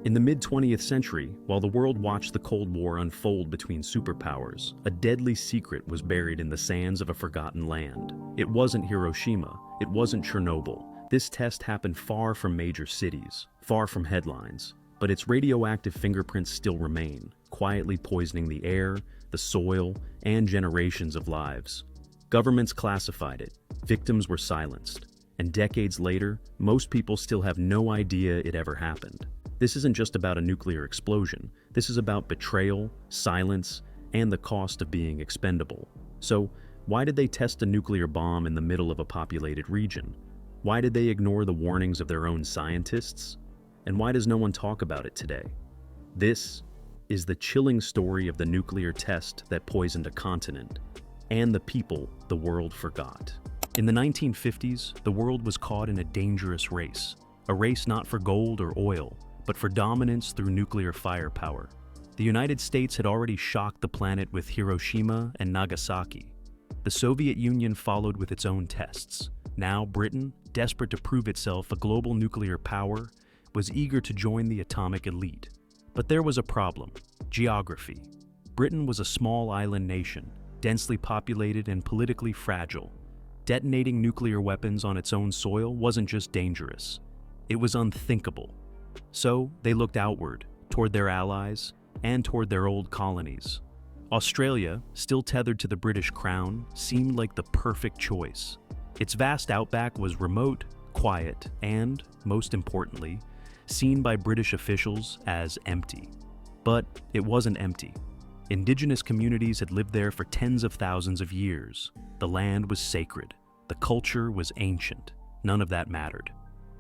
In the mid-20th century, while the world watched the Cold War unfold between superpowers, a deadly secret was buried in the sands of a forgotten land. It wasn't Hiroshima, it wasn't Chernobyl. This test happened far from major cities, far from headlines, but its radioactive fingerprints still remain, quietly poisoning the air, the soil, and generations of lives. Governments classified it, victims were silenced, and decades later, most people still have no idea it ever happened. This isn't just about a nuclear explosion. This is about betrayal, silence, and the cost of being expendable. So, why did they test a nuclear bomb in the middle of a populated region? Why did they ignore the warnings of their own scientists? And why does no one talk about it today? This is the chilling story of the nuclear test that poisoned a continent, and the people the world forgot. In the 1950s, the world was caught in a dangerous race. A race not for gold or oil, but for dominance through nuclear firepower. The United States had already shocked the planet with Hiroshima and Nagasaki. The Soviet Union followed with its own tests. Now Britain, desperate to prove itself a global nuclear power, was eager to join the atomic elite. But there was a problem: geography. Britain was a small island nation, densely populated and politically fragile. Detonating nuclear weapons on its own soil wasn't just dangerous, it was unthinkable. So they looked outward, toward their allies, and toward their old colonies. Australia, still tethered to the British crown, seemed like the perfect choice. Its vast outback was remote, quiet, and, most importantly, seen by British officials as empty. But it wasn't empty. Indigenous communities had lived there for tens of thousands of years. The land was sacred. The culture was ancient. None of that mattered.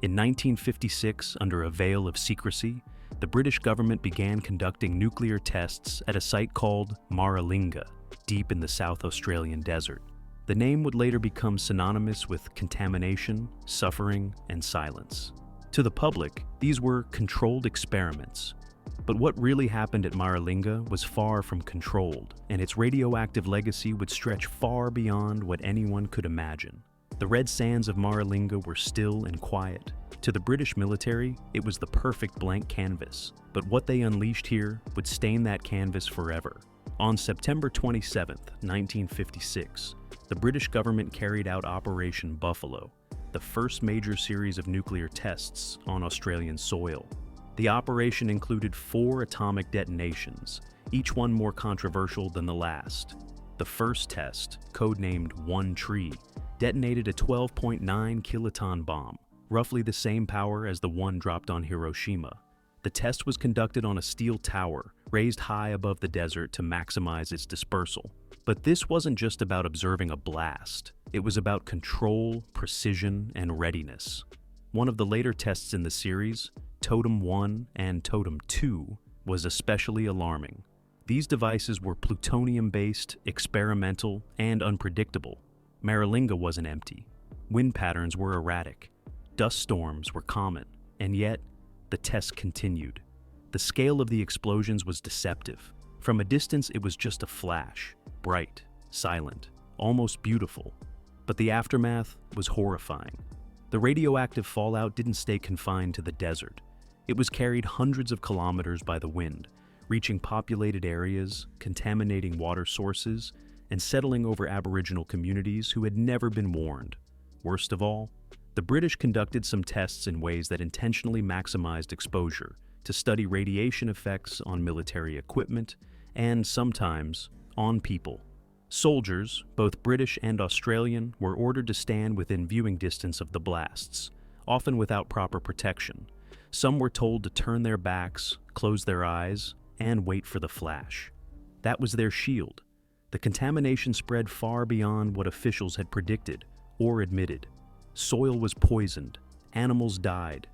In 1956, under a veil of secrecy, the British government began conducting nuclear tests at a site called Maralinga, deep in the South Australian desert. The name would later become synonymous with contamination, suffering, and silence. To the public, these were controlled experiments. But what really happened at Maralinga was far from controlled, and its radioactive legacy would stretch far beyond what anyone could imagine. The red sands of Maralinga were still and quiet. To the British military, it was the perfect blank canvas, but what they unleashed here would stain that canvas forever. On September 27, 1956, the British government carried out Operation Buffalo, the first major series of nuclear tests on Australian soil. The operation included 4 atomic detonations, each one more controversial than the last. The first test, codenamed One Tree, detonated a 12.9 kiloton bomb, roughly the same power as the one dropped on Hiroshima. The test was conducted on a steel tower, raised high above the desert to maximize its dispersal. But this wasn't just about observing a blast. It was about control, precision, and readiness. One of the later tests in the series, Totem 1 and Totem 2, was especially alarming. These devices were plutonium-based, experimental, and unpredictable. Maralinga wasn't empty. Wind patterns were erratic. Dust storms were common. And yet, the test continued. The scale of the explosions was deceptive. From a distance, it was just a flash, bright, silent, almost beautiful. But the aftermath was horrifying. The radioactive fallout didn't stay confined to the desert. It was carried hundreds of kilometers by the wind, reaching populated areas, contaminating water sources, and settling over Aboriginal communities who had never been warned. Worst of all, the British conducted some tests in ways that intentionally maximized exposure to study radiation effects on military equipment and, sometimes, on people. Soldiers, both British and Australian, were ordered to stand within viewing distance of the blasts, often without proper protection. Some were told to turn their backs, close their eyes, and wait for the flash. That was their shield. The contamination spread far beyond what officials had predicted or admitted. Soil was poisoned, animals died,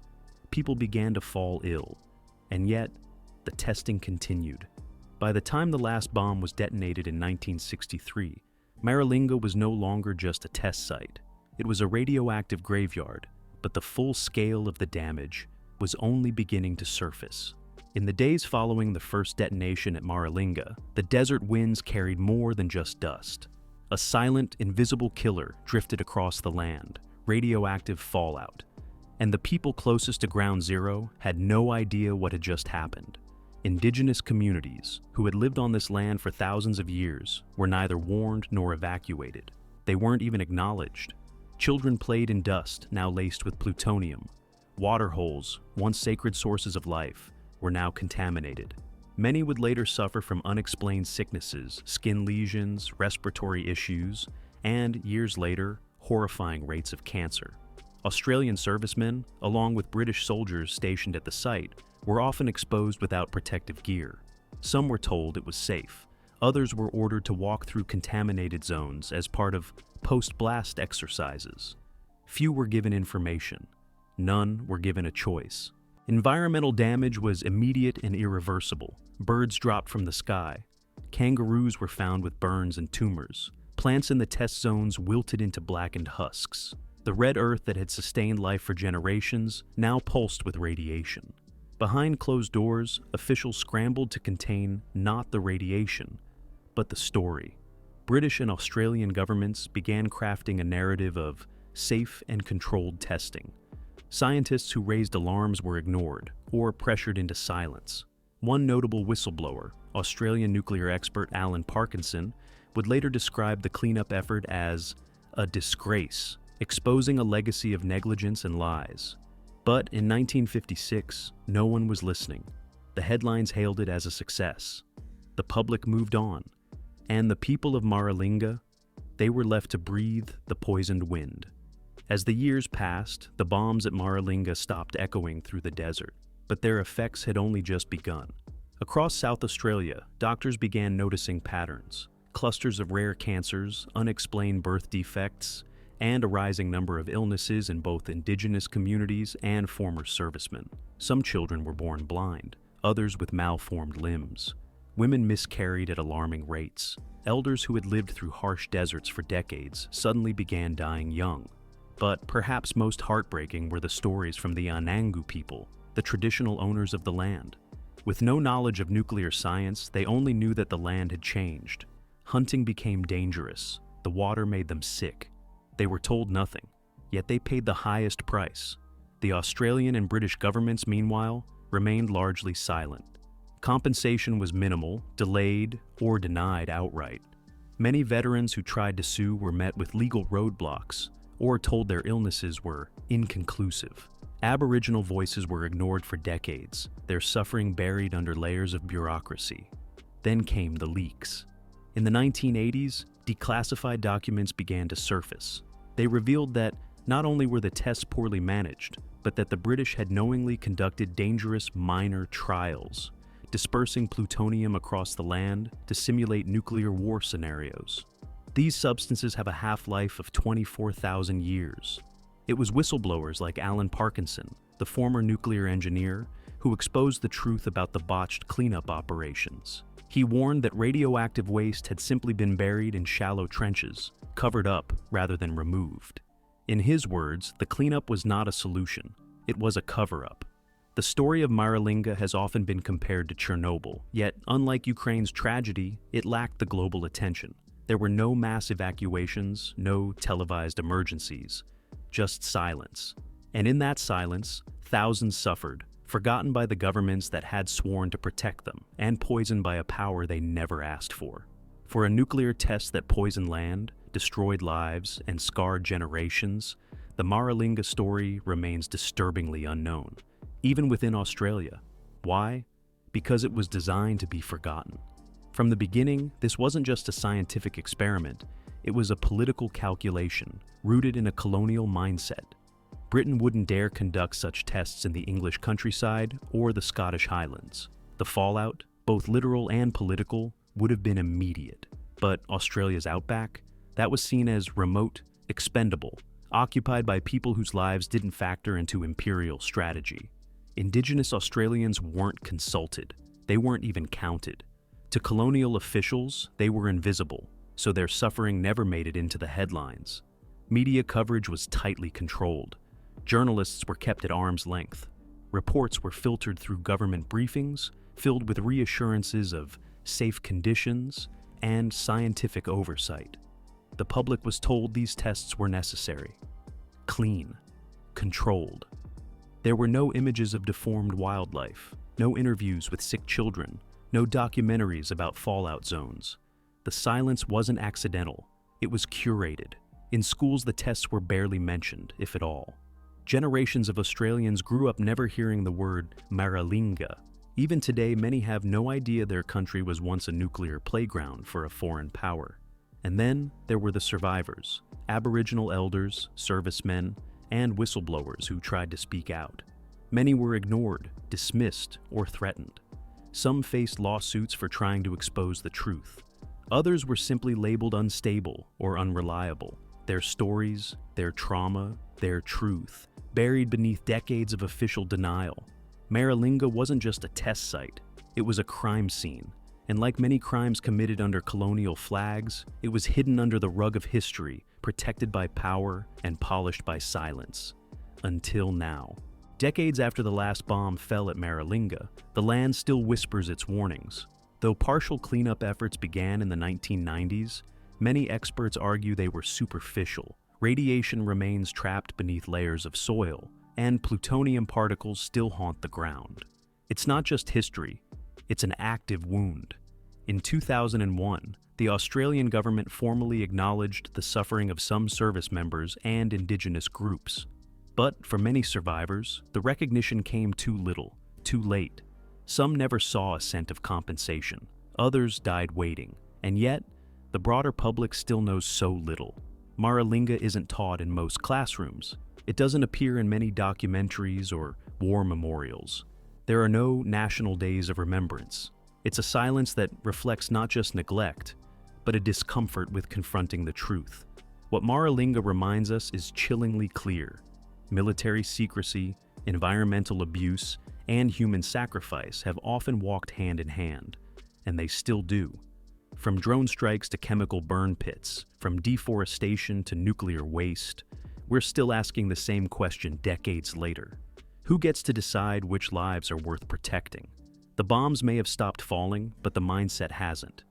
people began to fall ill, and yet the testing continued. By the time the last bomb was detonated in 1963, Maralinga was no longer just a test site. It was a radioactive graveyard, but the full scale of the damage was only beginning to surface. In the days following the first detonation at Maralinga, the desert winds carried more than just dust. A silent, invisible killer drifted across the land, radioactive fallout. And the people closest to Ground Zero had no idea what had just happened. Indigenous communities, who had lived on this land for thousands of years, were neither warned nor evacuated. They weren't even acknowledged. Children played in dust, now laced with plutonium. Water holes, once sacred sources of life, were now contaminated. Many would later suffer from unexplained sicknesses, skin lesions, respiratory issues, and, years later, horrifying rates of cancer. Australian servicemen, along with British soldiers stationed at the site, were often exposed without protective gear. Some were told it was safe. Others were ordered to walk through contaminated zones as part of post-blast exercises. Few were given information. None were given a choice. Environmental damage was immediate and irreversible. Birds dropped from the sky. Kangaroos were found with burns and tumors. Plants in the test zones wilted into blackened husks. The red earth that had sustained life for generations now pulsed with radiation. Behind closed doors, officials scrambled to contain not the radiation, but the story. British and Australian governments began crafting a narrative of safe and controlled testing. Scientists who raised alarms were ignored or pressured into silence. One notable whistleblower, Australian nuclear expert Alan Parkinson, would later describe the cleanup effort as a disgrace, exposing a legacy of negligence and lies. But in 1956, no one was listening. The headlines hailed it as a success. The public moved on, and the people of Maralinga, they were left to breathe the poisoned wind. As the years passed, the bombs at Maralinga stopped echoing through the desert, but their effects had only just begun. Across South Australia, doctors began noticing patterns: clusters of rare cancers, unexplained birth defects, and a rising number of illnesses in both Indigenous communities and former servicemen. Some children were born blind, others with malformed limbs. Women miscarried at alarming rates. Elders who had lived through harsh deserts for decades suddenly began dying young. But perhaps most heartbreaking were the stories from the Anangu people, the traditional owners of the land. With no knowledge of nuclear science, they only knew that the land had changed. Hunting became dangerous. The water made them sick. They were told nothing, yet they paid the highest price. The Australian and British governments, meanwhile, remained largely silent. Compensation was minimal, delayed, or denied outright. Many veterans who tried to sue were met with legal roadblocks or told their illnesses were inconclusive. Aboriginal voices were ignored for decades, their suffering buried under layers of bureaucracy. Then came the leaks. In the 1980s, declassified documents began to surface. They revealed that not only were the tests poorly managed, but that the British had knowingly conducted dangerous minor trials, dispersing plutonium across the land to simulate nuclear war scenarios. These substances have a half-life of 24,000 years. It was whistleblowers like Alan Parkinson, the former nuclear engineer, who exposed the truth about the botched cleanup operations. He warned that radioactive waste had simply been buried in shallow trenches, covered up rather than removed. In his words, the cleanup was not a solution, it was a cover-up. The story of Maralinga has often been compared to Chernobyl, yet unlike Ukraine's tragedy, it lacked the global attention. There were no mass evacuations, no televised emergencies, just silence. And in that silence, thousands suffered, forgotten by the governments that had sworn to protect them, and poisoned by a power they never asked for. For a nuclear test that poisoned land, destroyed lives, and scarred generations, the Maralinga story remains disturbingly unknown, even within Australia. Why? Because it was designed to be forgotten. From the beginning, this wasn't just a scientific experiment, it was a political calculation rooted in a colonial mindset. Britain wouldn't dare conduct such tests in the English countryside or the Scottish Highlands. The fallout, both literal and political, would have been immediate. But Australia's outback? That was seen as remote, expendable, occupied by people whose lives didn't factor into imperial strategy. Indigenous Australians weren't consulted. They weren't even counted. To colonial officials, they were invisible, so their suffering never made it into the headlines. Media coverage was tightly controlled. Journalists were kept at arm's length. Reports were filtered through government briefings, filled with reassurances of safe conditions and scientific oversight. The public was told these tests were necessary. Clean. Controlled. There were no images of deformed wildlife, no interviews with sick children, no documentaries about fallout zones. The silence wasn't accidental, it was curated. In schools, the tests were barely mentioned, if at all. Generations of Australians grew up never hearing the word Maralinga. Even today, many have no idea their country was once a nuclear playground for a foreign power. And then there were the survivors, Aboriginal elders, servicemen, and whistleblowers who tried to speak out. Many were ignored, dismissed, or threatened. Some faced lawsuits for trying to expose the truth. Others were simply labeled unstable or unreliable. Their stories, their trauma, their truth, buried beneath decades of official denial. Maralinga wasn't just a test site, it was a crime scene. And like many crimes committed under colonial flags, it was hidden under the rug of history, protected by power and polished by silence. Until now. Decades after the last bomb fell at Maralinga, the land still whispers its warnings. Though partial cleanup efforts began in the 1990s, many experts argue they were superficial. Radiation remains trapped beneath layers of soil, and plutonium particles still haunt the ground. It's not just history, it's an active wound. In 2001, the Australian government formally acknowledged the suffering of some service members and Indigenous groups. But for many survivors, the recognition came too little, too late. Some never saw a cent of compensation, others died waiting, and yet, the broader public still knows so little. Maralinga isn't taught in most classrooms. It doesn't appear in many documentaries or war memorials. There are no national days of remembrance. It's a silence that reflects not just neglect, but a discomfort with confronting the truth. What Maralinga reminds us is chillingly clear. Military secrecy, environmental abuse, and human sacrifice have often walked hand in hand, and they still do. From drone strikes to chemical burn pits, from deforestation to nuclear waste, we're still asking the same question decades later. Who gets to decide which lives are worth protecting? The bombs may have stopped falling, but the mindset hasn't.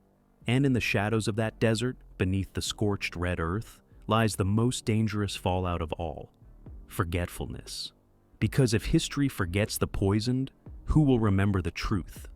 And in the shadows of that desert, beneath the scorched red earth, lies the most dangerous fallout of all: forgetfulness. Because if history forgets the poisoned, who will remember the truth?